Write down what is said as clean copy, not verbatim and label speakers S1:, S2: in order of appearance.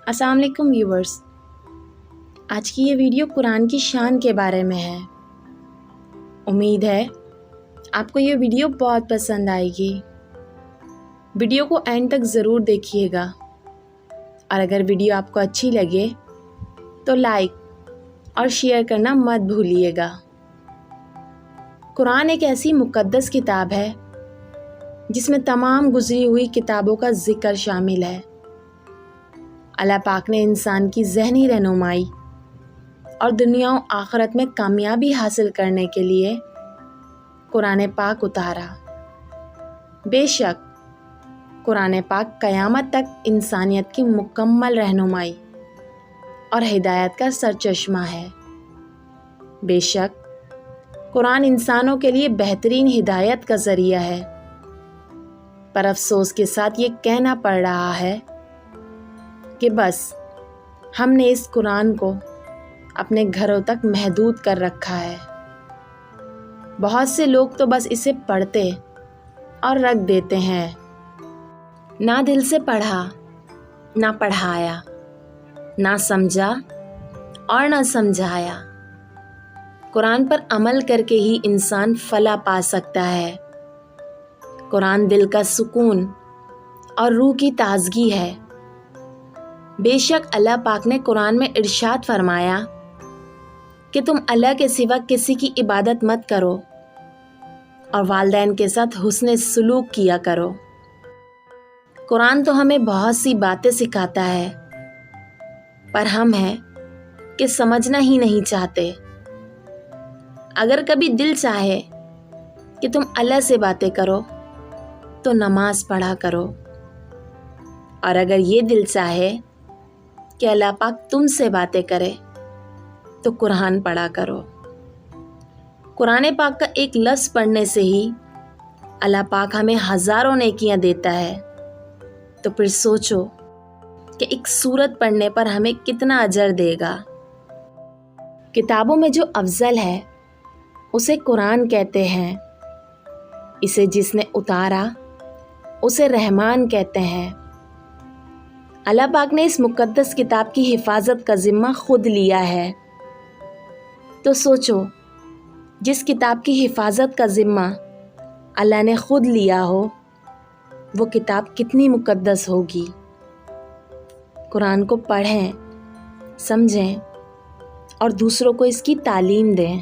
S1: السلام علیکم ویورز، آج کی یہ ویڈیو قرآن کی شان کے بارے میں ہے۔ امید ہے آپ کو یہ ویڈیو بہت پسند آئے گی۔ ویڈیو کو اینڈ تک ضرور دیکھیے گا، اور اگر ویڈیو آپ کو اچھی لگے تو لائک اور شیئر کرنا مت بھولیے گا۔ قرآن ایک ایسی مقدس کتاب ہے جس میں تمام گزری ہوئی کتابوں کا ذکر شامل ہے۔ اللہ پاک نے انسان کی ذہنی رہنمائی اور دنیا و آخرت میں کامیابی حاصل کرنے کے لیے قرآن پاک اتارا۔ بے شک قرآن پاک قیامت تک انسانیت کی مکمل رہنمائی اور ہدایت کا سرچشمہ ہے۔ بے شک قرآن انسانوں کے لیے بہترین ہدایت کا ذریعہ ہے، پر افسوس کے ساتھ یہ کہنا پڑ رہا ہے کہ بس ہم نے اس قرآن کو اپنے گھروں تک محدود کر رکھا ہے۔ بہت سے لوگ تو بس اسے پڑھتے اور رکھ دیتے ہیں، نہ دل سے پڑھا، نہ پڑھایا، نہ سمجھا اور نہ سمجھایا۔ قرآن پر عمل کر کے ہی انسان فلاح پا سکتا ہے۔ قرآن دل کا سکون اور روح کی تازگی ہے۔ بے شک اللہ پاک نے قرآن میں ارشاد فرمایا کہ تم اللہ کے سوا کسی کی عبادت مت کرو اور والدین کے ساتھ حسن سلوک کیا کرو۔ قرآن تو ہمیں بہت سی باتیں سکھاتا ہے، پر ہم ہیں کہ سمجھنا ہی نہیں چاہتے۔ اگر کبھی دل چاہے کہ تم اللہ سے باتیں کرو تو نماز پڑھا کرو، اور اگر یہ دل چاہے کہ اللہ پاک تم سے باتیں کرے تو قرآن پڑھا کرو۔ قرآن پاک کا ایک لفظ پڑھنے سے ہی اللہ پاک ہمیں ہزاروں نیکیاں دیتا ہے، تو پھر سوچو کہ ایک سورت پڑھنے پر ہمیں کتنا اجر دے گا۔ کتابوں میں جو افضل ہے اسے قرآن کہتے ہیں، اسے جس نے اتارا اسے رحمان کہتے ہیں۔ اللہ پاک نے اس مقدس کتاب کی حفاظت کا ذمہ خود لیا ہے، تو سوچو جس کتاب کی حفاظت کا ذمہ اللہ نے خود لیا ہو وہ کتاب کتنی مقدس ہوگی۔ قرآن کو پڑھیں، سمجھیں اور دوسروں کو اس کی تعلیم دیں۔